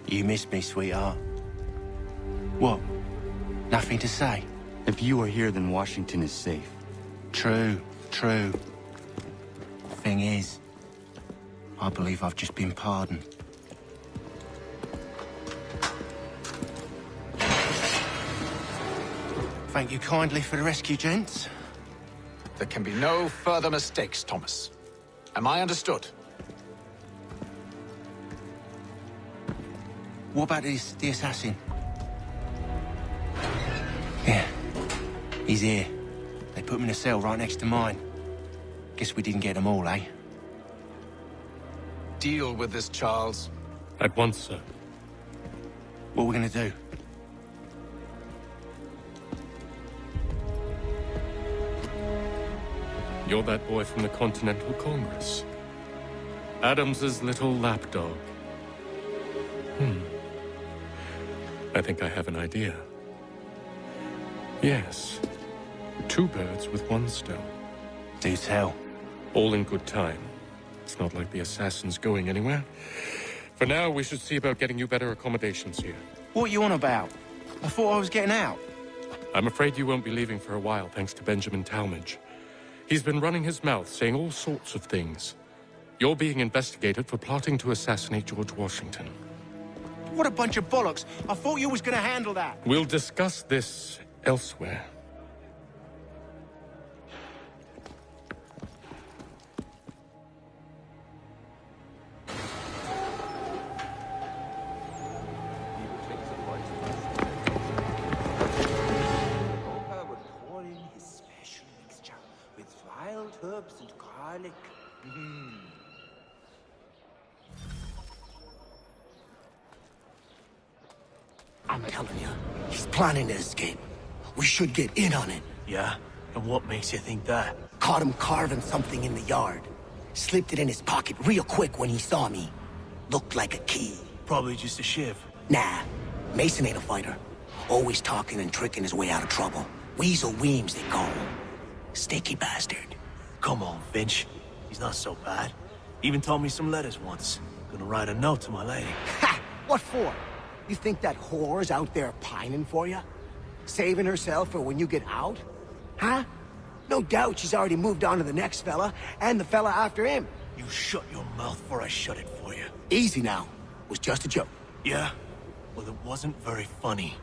You missed me, sweetheart. What? Nothing to say? If you are here, then Washington is safe. True, true. Thing is, I believe I've just been pardoned. Thank you kindly for the rescue, gents. There can be no further mistakes, Thomas. Am I understood? What about the assassin? Yeah, he's here. They put him in a cell right next to mine. Guess we didn't get them all, eh? Deal with this, Charles. At once, sir. What are we gonna do? You're that boy from the Continental Congress. Adams's little lapdog. I think I have an idea. Yes. 2 birds with 1 stone. Do tell. All in good time. It's not like the assassin's going anywhere. For now, we should see about getting you better accommodations here. What are you on about? I thought I was getting out. I'm afraid you won't be leaving for a while, thanks to Benjamin Talmadge. He's been running his mouth, saying all sorts of things. You're being investigated for plotting to assassinate George Washington. What a bunch of bollocks. I thought you was gonna handle that. We'll discuss this elsewhere. Herbs and garlic. I'm telling you, he's planning to escape. We should get in on it. Yeah? And what makes you think that? Caught him carving something in the yard. Slipped it in his pocket real quick when he saw me. Looked like a key. Probably just a shiv. Nah, Mason ain't a fighter. Always talking and tricking his way out of trouble. Weasel Weems, they call him. Sticky bastard. Come on, Finch. He's not so bad. Even told me some letters once. Gonna write a note to my lady. Ha! What for? You think that whore's out there pining for you? Saving herself for when you get out? Huh? No doubt she's already moved on to the next fella, and the fella after him. You shut your mouth before I shut it for you. Easy now. Was just a joke. Yeah? Well, it wasn't very funny.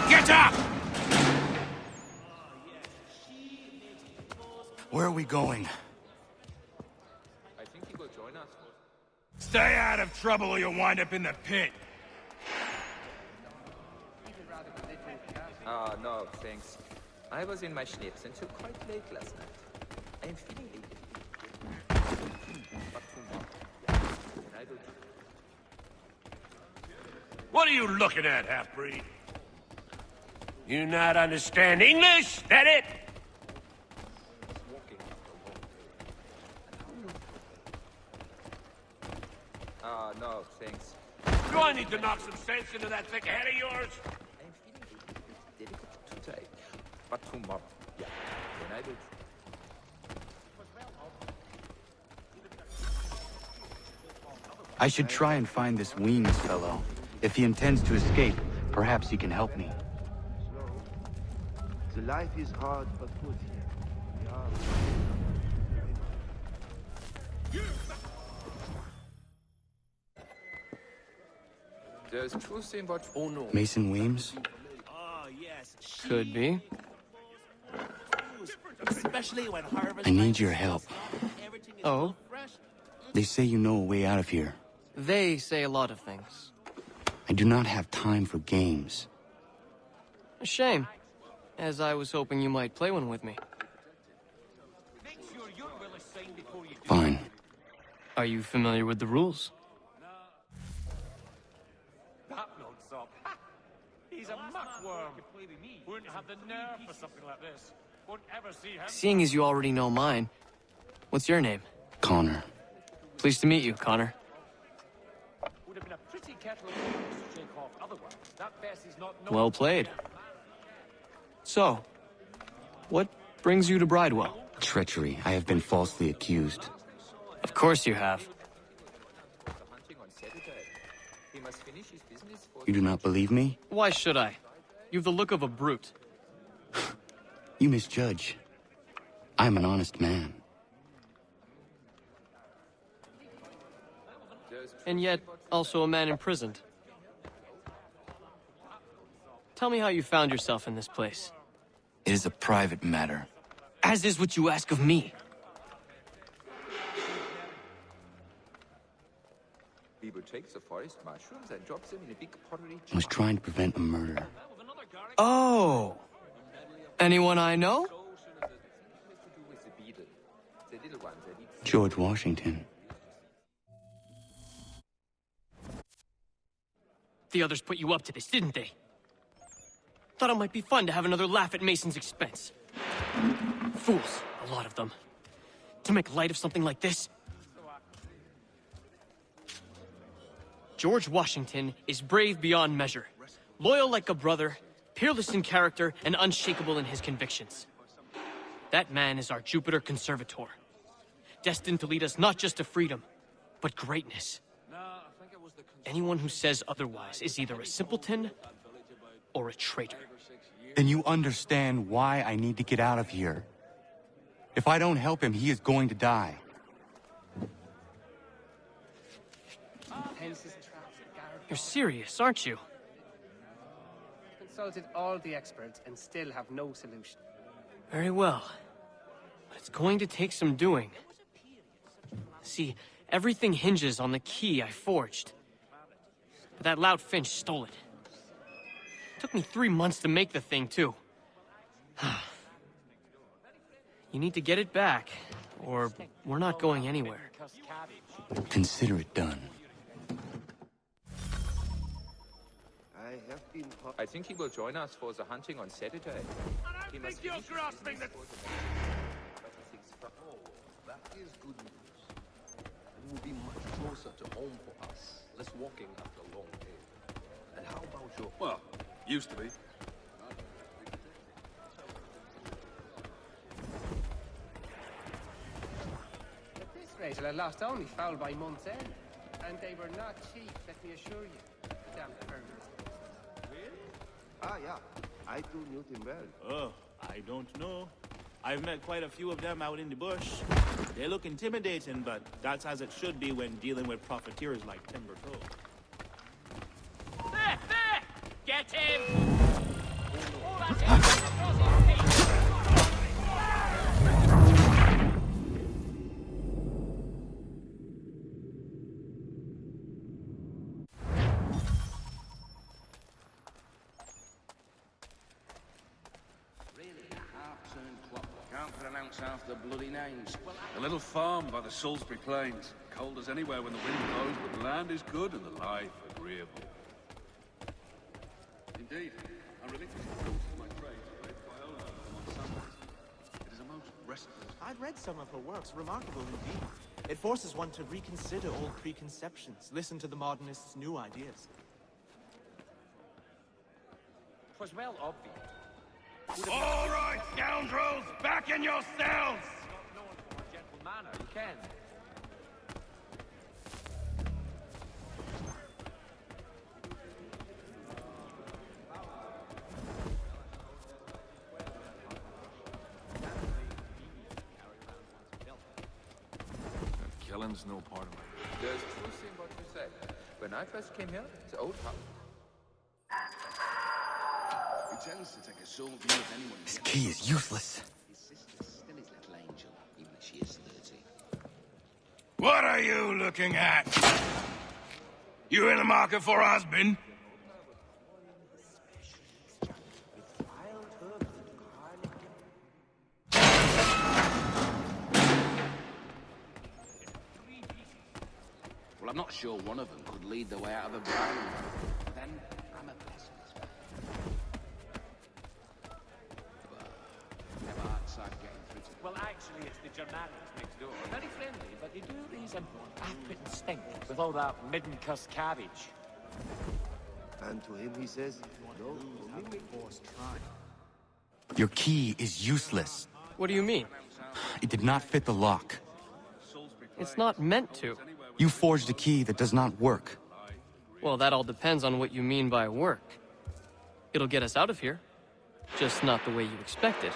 Get up! Where are we going? I think he will join us. Stay out of trouble or you'll wind up in the pit. No, thanks. I was in my schnitz until quite late last night. I am feeling lazy. But tomorrow, I will... What are you looking at, half-breed? You not understand English? That it? No, thanks. Do I need to knock some sense into that thick head of yours? I am feeling delicate today. But tomorrow, then I will... I should try and find this Weems fellow. If he intends to escape, perhaps he can help me. The life is hard but good here. There's truth in what... Oh no. Mason Weems? Could be. I need your help. Oh? They say you know a way out of here. They say a lot of things. I do not have time for games. A shame, as I was hoping you might play one with me. Fine. Are you familiar with the rules? That milksop. He's a muckworm. Wouldn't have the nerve for something like this. Won't ever see him. Seeing as you already know mine, what's your name? Connor. Please Pleased to meet you, Connor. Would have been a pretty kettle of fish to shake off otherwise. That best is not known. Well played. So, what brings you to Bridewell? Treachery. I have been falsely accused. Of course you have. You do not believe me? Why should I? You've the look of a brute. You misjudge. I am an honest man. And yet, also a man imprisoned. Tell me how you found yourself in this place. It is a private matter. As is what you ask of me. Bieber takes the forest mushrooms and drops them in a big pottery I was trying to prevent a murder. Oh! Anyone I know? George Washington. The others put you up to this, didn't they? Thought it might be fun to have another laugh at Mason's expense. Fools, a lot of them. To make light of something like this. George Washington is brave beyond measure, loyal like a brother, peerless in character, and unshakable in his convictions. That man is our Jupiter Conservator, destined to lead us not just to freedom, but greatness. Anyone who says otherwise is either a simpleton or a traitor. Then you understand why I need to get out of here. If I don't help him, he is going to die. You're serious, aren't you? Consulted all the experts and still have no solution. Very well. But it's going to take some doing. See, everything hinges on the key I forged. But that lout Finch stole it. Took me 3 months to make the thing, too. You need to get it back, or we're not going anywhere. Consider it done. I think he will join us for the hunting on Saturday. He must finish his business for the That is good news. It will be much closer to home for us. Less walking after a long day. And how about your... Well, used to be. At this rate, I lost only foul by month's end. And they were not cheap, let me assure you. Damn perverts. Ah, yeah. I do knew him well. Oh, I don't know. I've met quite a few of them out in the bush. They look intimidating, but that's as it should be when dealing with profiteers like Timber Toe. There! There! Get him! Oh, that's it! Half the bloody names. A little farm by the Salisbury Plains. Cold as anywhere when the wind blows, but the land is good and the life agreeable. Indeed, I relinquish the tools of my trade to play viola on Sundays. It is a most restful. I'd read some of her works, remarkable indeed. It forces one to reconsider old preconceptions, listen to the modernists' new ideas. 'Twas well obvious. All right, scoundrels, back in your cells! Not known for a gentle manner, you can. Killing's no part of it. There's truth in what you said. When I first came here, the old house... He tends to take a sole view of anyone. This key is useless. His sister's still his little angel, even if she is 30. What are you looking at? You in the market for a husband? Well, I'm not sure one of them could lead the way out of the brine. Then I'm a pessimist. Never outside getting through to... Well, actually, it's the Germanics next door. Very friendly, but they do these important it and stink with all that midden-cuss cabbage. And to him he says, no, Your key is useless. What do you mean? It did not fit the lock. It's not meant to. You forged a key that does not work. Well, that all depends on what you mean by work. It'll get us out of here. Just not the way you expected.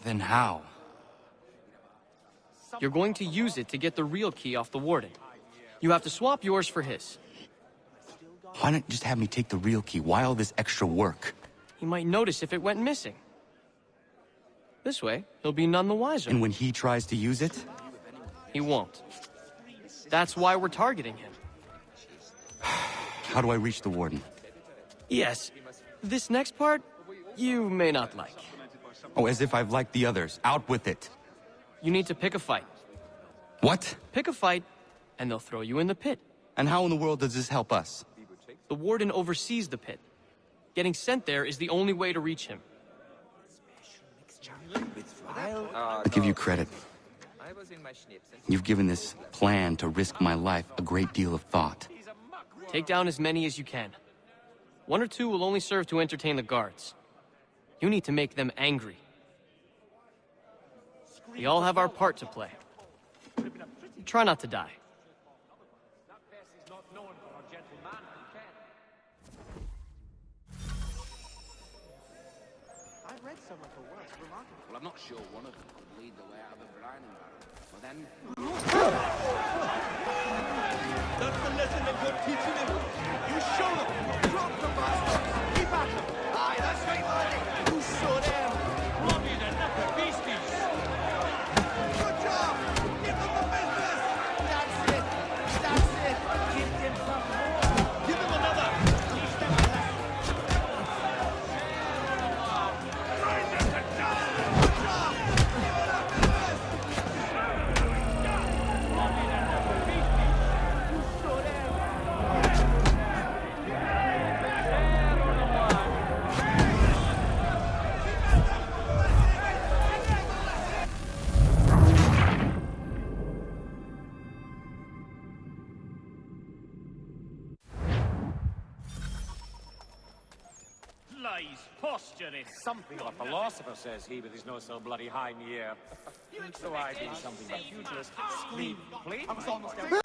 Then how? You're going to use it to get the real key off the warden. You have to swap yours for his. Why not just have me take the real key? Why all this extra work? He might notice if it went missing. This way, he'll be none the wiser. And when he tries to use it? He won't. That's why we're targeting him. How do I reach the warden? Yes. This next part, you may not like. Oh, as if I've liked the others. Out with it. You need to pick a fight. What? Pick a fight, and they'll throw you in the pit. And how in the world does this help us? The warden oversees the pit. Getting sent there is the only way to reach him. I'll give you credit. You've given this plan to risk my life a great deal of thought. Take down as many as you can. 1 or 2 will only serve to entertain the guards. You need to make them angry. We all have our part to play. Try not to die. I read some of the works. Remarkable. Well, I'm not sure one of them could lead the way out of the brining barrel. But then... That's the lesson that you're teaching him. You show them. Drop the bastards. Keep at them. Aye, that's right, laddie. You show them. Robbie, they're not the beasties. Good job. Give them the business. That's it. That's it. Give them some more. Give them another. Teach them a lesson. Grind them to dust. Good job. Give them the business. Robbie, they're not the beasties. You show them. Lies, posturists. Something a philosopher says he with his nose so bloody high in the air. So I do something but pugilist. Sleep, please. I was almost there. Do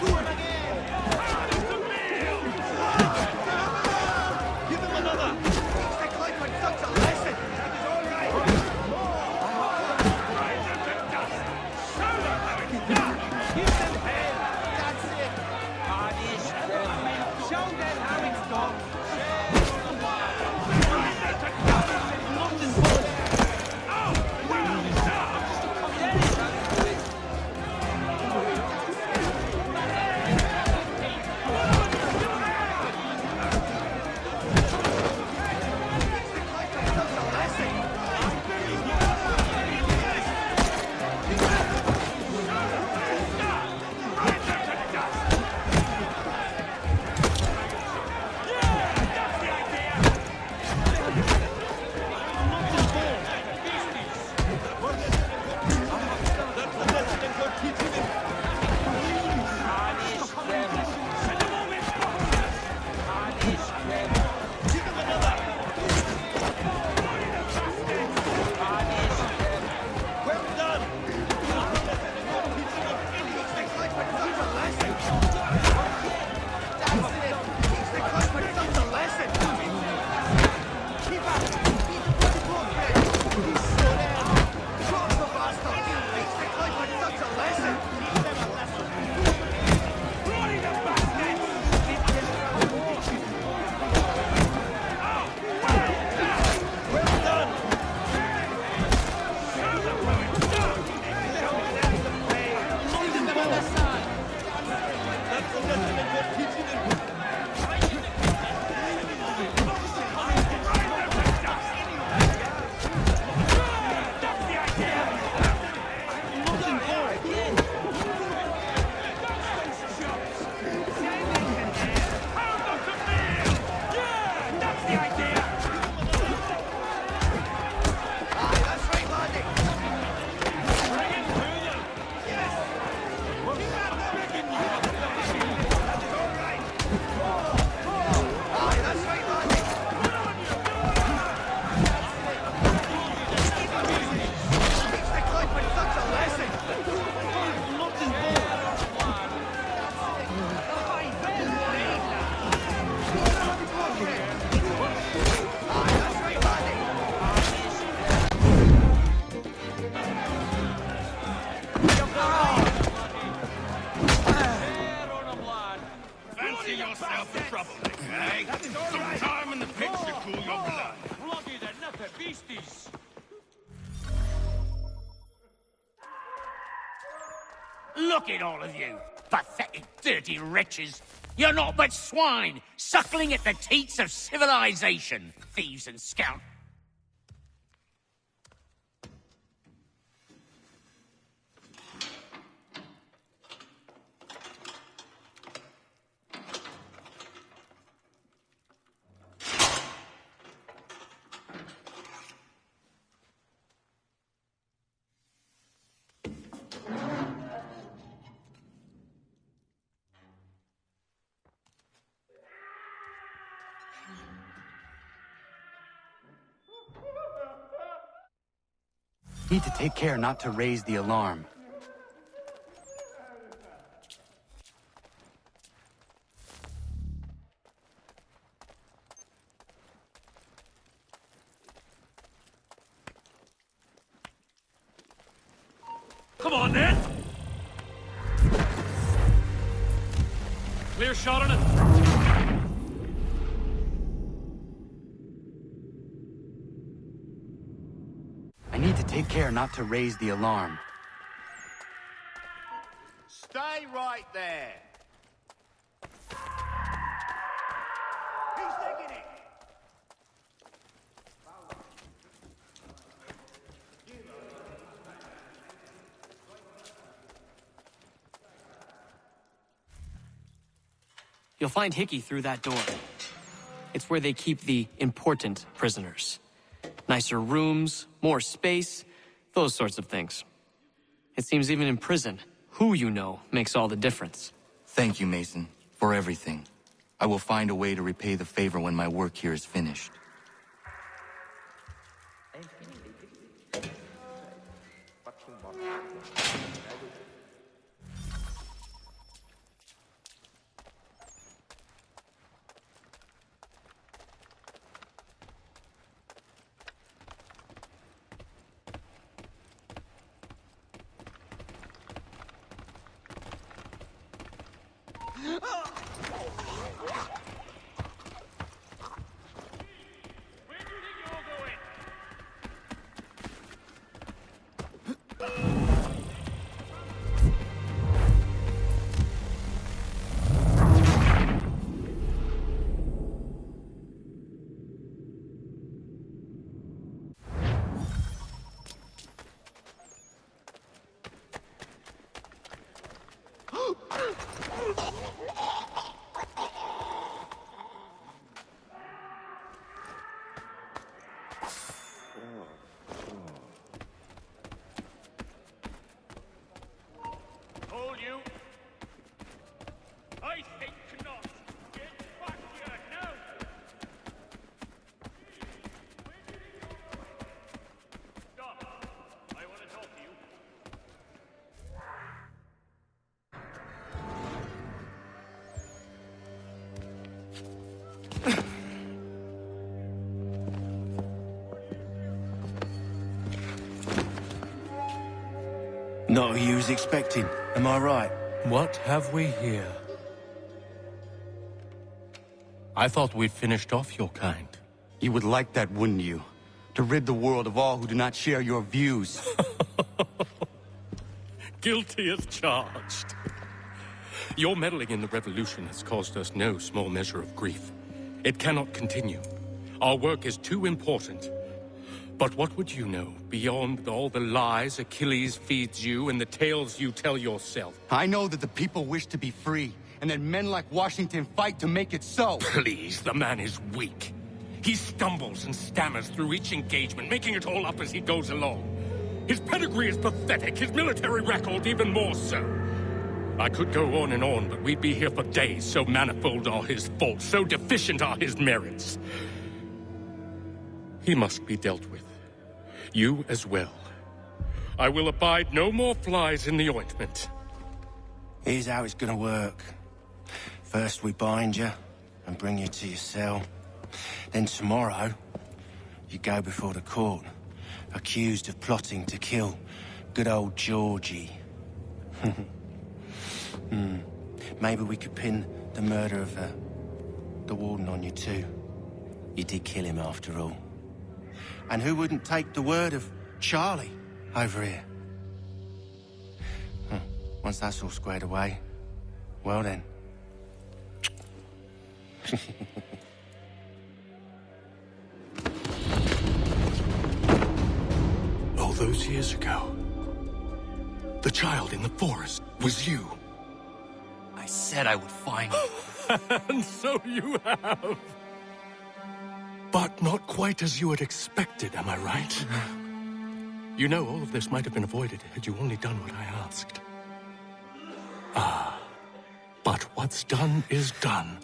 it again! Give him another! Teach the Clayton such a lesson! That is all right! Rise up to dust! Show them how it's done! Give them hell! That's it! Punish them! Show them how it's done! Rise up to dust! London boys! Oh, well done! yourself in trouble, eh? Some time in the pits to cool your blood. Bloody the knacker beasties! Look at all of you, pathetic, dirty wretches. You're not but swine, suckling at the teats of civilization, thieves and scoundrels. Need to take care not to raise the alarm. Come on, then! Clear shot on it. I need to take care not to raise the alarm. Stay right there. Who's taking it? You'll find Hickey through that door. It's where they keep the important prisoners. Nicer rooms, more space, those sorts of things. It seems even in prison, who you know makes all the difference. Thank you, Mason, for everything. I will find a way to repay the favor when my work here is finished. Hold you. I think not. Get back here now. Stop. I want to talk to you. Not who you was expecting, am I right? What have we here? I thought we'd finished off your kind. You would like that, wouldn't you? To rid the world of all who do not share your views. Guilty as charged. Your meddling in the revolution has caused us no small measure of grief. It cannot continue. Our work is too important. But what would you know beyond all the lies Achilles feeds you and the tales you tell yourself? I know that the people wish to be free, and that men like Washington fight to make it so. Please, the man is weak. He stumbles and stammers through each engagement, making it all up as he goes along. His pedigree is pathetic, his military record even more so. I could go on and on, but we'd be here for days, so manifold are his faults, so deficient are his merits. He must be dealt with. You as well. I will abide no more flies in the ointment. Here's how it's gonna work. First we bind you and bring you to your cell. Then tomorrow, you go before the court, accused of plotting to kill good old Georgie. Maybe we could pin the murder of the warden on you too. You did kill him after all. And who wouldn't take the word of Charlie over here? Once that's all squared away, well then. All those years ago, the child in the forest was you. I said I would find you. And so you have. But not quite as you had expected, am I right? You know, all of this might have been avoided had you only done what I asked. But what's done is done.